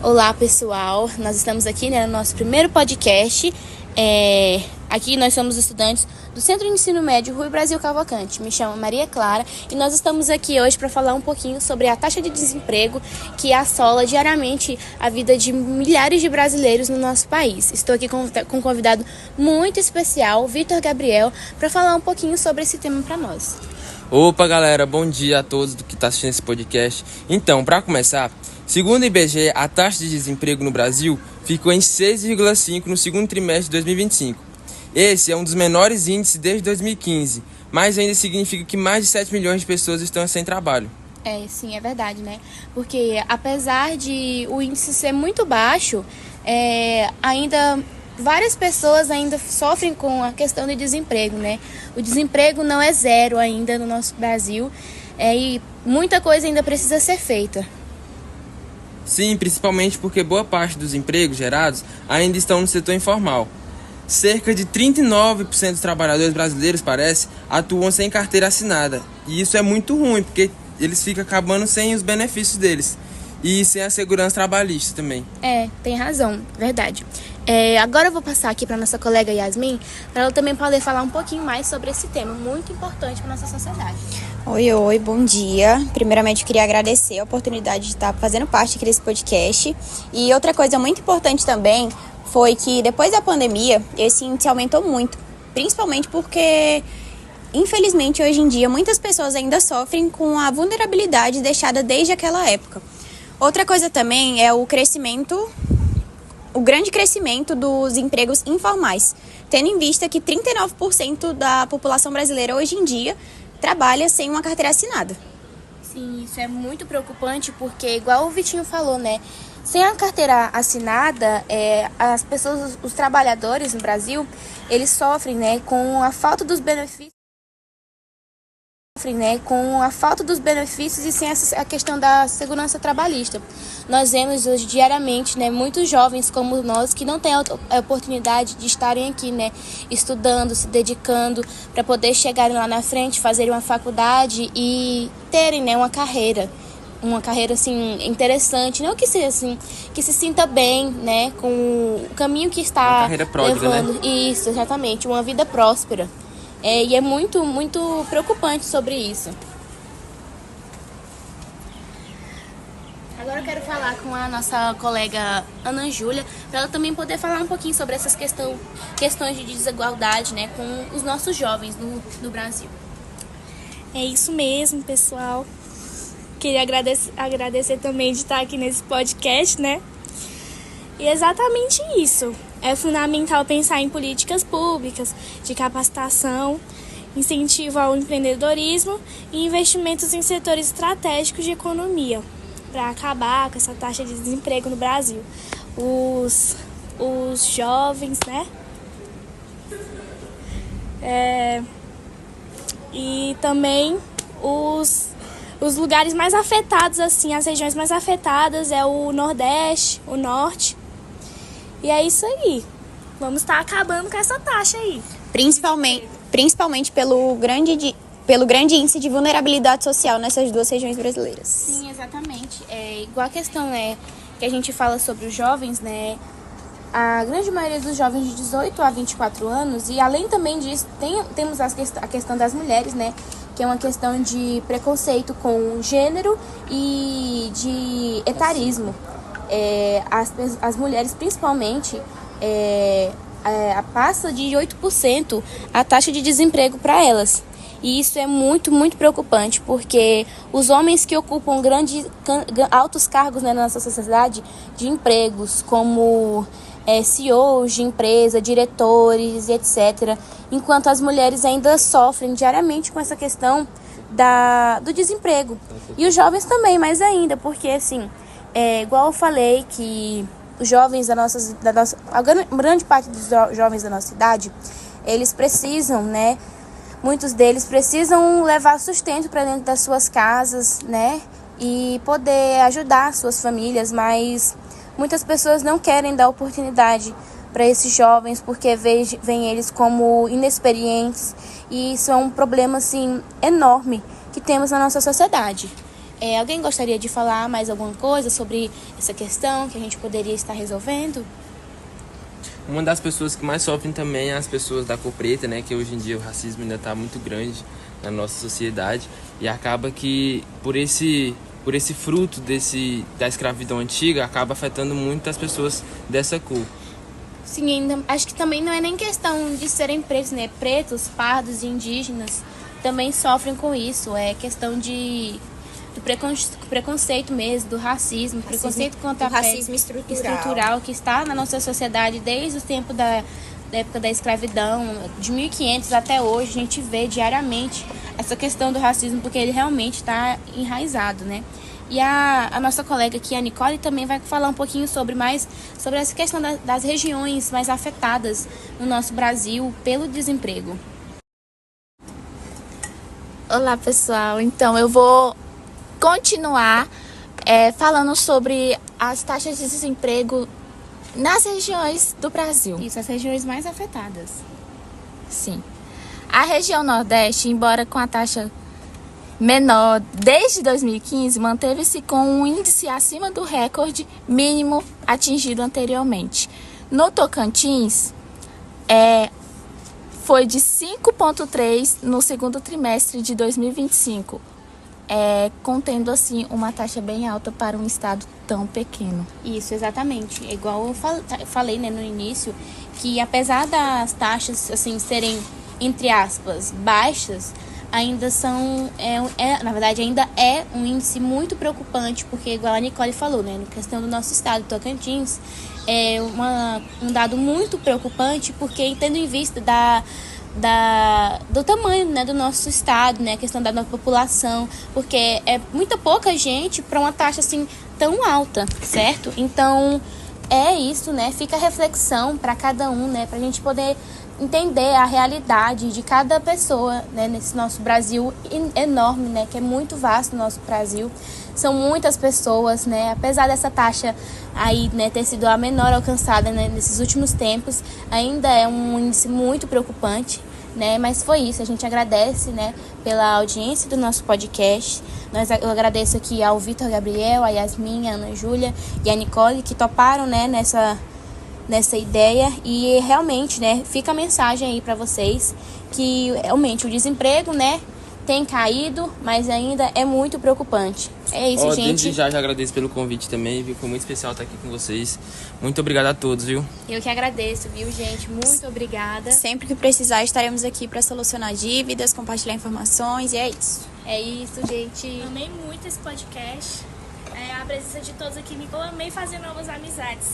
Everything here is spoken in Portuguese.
Olá, pessoal. Nós estamos aqui, no nosso primeiro podcast. Aqui nós somos estudantes do Centro de Ensino Médio Rui Brasil Cavalcante. Me chamo Maria Clara e nós estamos aqui hoje para falar um pouquinho sobre a taxa de desemprego que assola diariamente a vida de milhares de brasileiros no nosso país. Estou aqui com um convidado muito especial, Vitor Gabriel, para falar um pouquinho sobre esse tema para nós. Opa, galera, bom dia a todos que estão assistindo esse podcast. Então, para começar, segundo o IBGE, a taxa de desemprego no Brasil ficou em 6,5% no segundo trimestre de 2025. Esse é um dos menores índices desde 2015, mas ainda significa que mais de 7 milhões de pessoas estão sem trabalho. Sim, é verdade, né? Porque apesar de o índice ser muito baixo, ainda várias pessoas ainda sofrem com a questão do desemprego, né? O desemprego não é zero ainda no nosso Brasil, e muita coisa ainda precisa ser feita. Sim, principalmente porque boa parte dos empregos gerados ainda estão no setor informal. Cerca de 39% dos trabalhadores brasileiros, atuam sem carteira assinada. E isso é muito ruim, porque eles ficam acabando sem os benefícios deles. E sem a segurança trabalhista também. Tem razão, verdade. Agora eu vou passar aqui para nossa colega Yasmin, para ela também poder falar um pouquinho mais sobre esse tema muito importante para nossa sociedade. Oi, bom dia. Primeiramente, eu queria agradecer a oportunidade de estar fazendo parte aqui desse podcast. E outra coisa muito importante também foi que depois da pandemia, esse índice aumentou muito. Principalmente porque, infelizmente, hoje em dia, muitas pessoas ainda sofrem com a vulnerabilidade deixada desde aquela época. Outra coisa também é o grande crescimento dos empregos informais, tendo em vista que 39% da população brasileira hoje em dia trabalha sem uma carteira assinada. Sim, isso é muito preocupante porque, igual o Vitinho falou, né? Sem a carteira assinada, as pessoas, os trabalhadores no Brasil, eles sofrem, né, com a falta dos benefícios. E sem a questão da segurança trabalhista. Nós vemos hoje diariamente, né, muitos jovens como nós que não têm a oportunidade de estarem aqui, né, estudando, se dedicando para poder chegarem lá na frente, fazerem uma faculdade e terem, né, uma carreira assim interessante, não que seja assim, que se sinta bem, né, com o caminho que está uma carreira próspera, levando. né? Isso, exatamente, uma vida próspera. E é muito, muito preocupante sobre isso. Agora eu quero falar com a nossa colega Ana Júlia, para ela também poder falar um pouquinho sobre essas questões de desigualdade, né, com os nossos jovens no Brasil. É isso mesmo, pessoal. Queria agradecer também de estar aqui nesse podcast, né? E exatamente isso. É fundamental pensar em políticas públicas de capacitação, incentivo ao empreendedorismo e investimentos em setores estratégicos de economia para acabar com essa taxa de desemprego no Brasil. Os jovens, né? E também os lugares mais afetados, assim, as regiões mais afetadas é o Nordeste, o Norte. E é isso aí. Vamos estar acabando com essa taxa aí. Principalmente pelo grande índice de vulnerabilidade social nessas duas regiões brasileiras. Sim, exatamente. Igual a questão, né, que a gente fala sobre os jovens, né? A grande maioria dos jovens de 18 a 24 anos, e além também disso, temos a questão das mulheres, né? Que é uma questão de preconceito com gênero e de etarismo. As mulheres, principalmente, passa de 8% a taxa de desemprego para elas. E isso é muito, muito preocupante, porque os homens que ocupam altos cargos, né, na nossa sociedade, de empregos, como CEOs de empresa, diretores, etc., enquanto as mulheres ainda sofrem diariamente com essa questão do desemprego. E os jovens também, mais ainda, porque, assim, igual eu falei, que os jovens a grande parte dos jovens da nossa idade, eles precisam, né, muitos deles precisam levar sustento para dentro das suas casas, né, e poder ajudar suas famílias, mas muitas pessoas não querem dar oportunidade para esses jovens porque veem eles como inexperientes, e isso é um problema, assim, enorme que temos na nossa sociedade. Alguém gostaria de falar mais alguma coisa sobre essa questão que a gente poderia estar resolvendo? Uma das pessoas que mais sofrem também é as pessoas da cor preta, né? Que hoje em dia o racismo ainda está muito grande na nossa sociedade e acaba que por esse fruto da escravidão antiga acaba afetando muito as pessoas dessa cor. Sim, ainda, acho que também não é nem questão de serem pretos, né? Pretos, pardos e indígenas também sofrem com isso. É questão do preconceito mesmo, do racismo, preconceito contra a racismo estrutural que está na nossa sociedade desde o tempo da época da escravidão, de 1500 até hoje. A gente vê diariamente essa questão do racismo, porque ele realmente está enraizado, né? E a nossa colega aqui, a Nicole, também vai falar um pouquinho sobre essa questão das regiões mais afetadas no nosso Brasil pelo desemprego. Olá, pessoal. Então, eu vou continuar falando sobre as taxas de desemprego nas regiões do Brasil. Isso, as regiões mais afetadas. Sim. A região Nordeste, embora com a taxa menor desde 2015, manteve-se com um índice acima do recorde mínimo atingido anteriormente. No Tocantins, foi de 5,3 no segundo trimestre de 2025, contendo assim uma taxa bem alta para um estado tão pequeno. Isso, exatamente. É igual eu falei, né, no início, que apesar das taxas assim serem, entre aspas, baixas, ainda são, na verdade, ainda é um índice muito preocupante, porque, igual a Nicole falou, né, na questão do nosso estado, Tocantins, é um dado muito preocupante, porque tendo em vista do tamanho, né, do nosso estado, né, a questão da nossa população, porque é muita pouca gente para uma taxa assim tão alta, certo? Então, é isso, né, fica a reflexão para cada um, né, pra gente poder entender a realidade de cada pessoa, né, nesse nosso Brasil enorme, né, que é muito vasto o nosso Brasil. São muitas pessoas, né, apesar dessa taxa aí, né, ter sido a menor alcançada, né, nesses últimos tempos, ainda é um índice muito preocupante, né, mas foi isso. A gente agradece, né, pela audiência do nosso podcast. Eu agradeço aqui ao Vitor Gabriel, a Yasmin, a Ana Júlia e a Nicole, que toparam, né, nessa ideia, e realmente, né, fica a mensagem aí para vocês que realmente o desemprego, né, tem caído, mas ainda é muito preocupante. É isso, gente. Desde já agradeço pelo convite também, viu? Foi muito especial estar aqui com vocês. Muito obrigado a todos, viu? Eu que agradeço, viu, gente? Muito obrigada. Sempre que precisar, estaremos aqui para solucionar dívidas, compartilhar informações, e é isso. É isso, gente. Amei muito esse podcast. A presença de todos aqui me amei fazer novas amizades.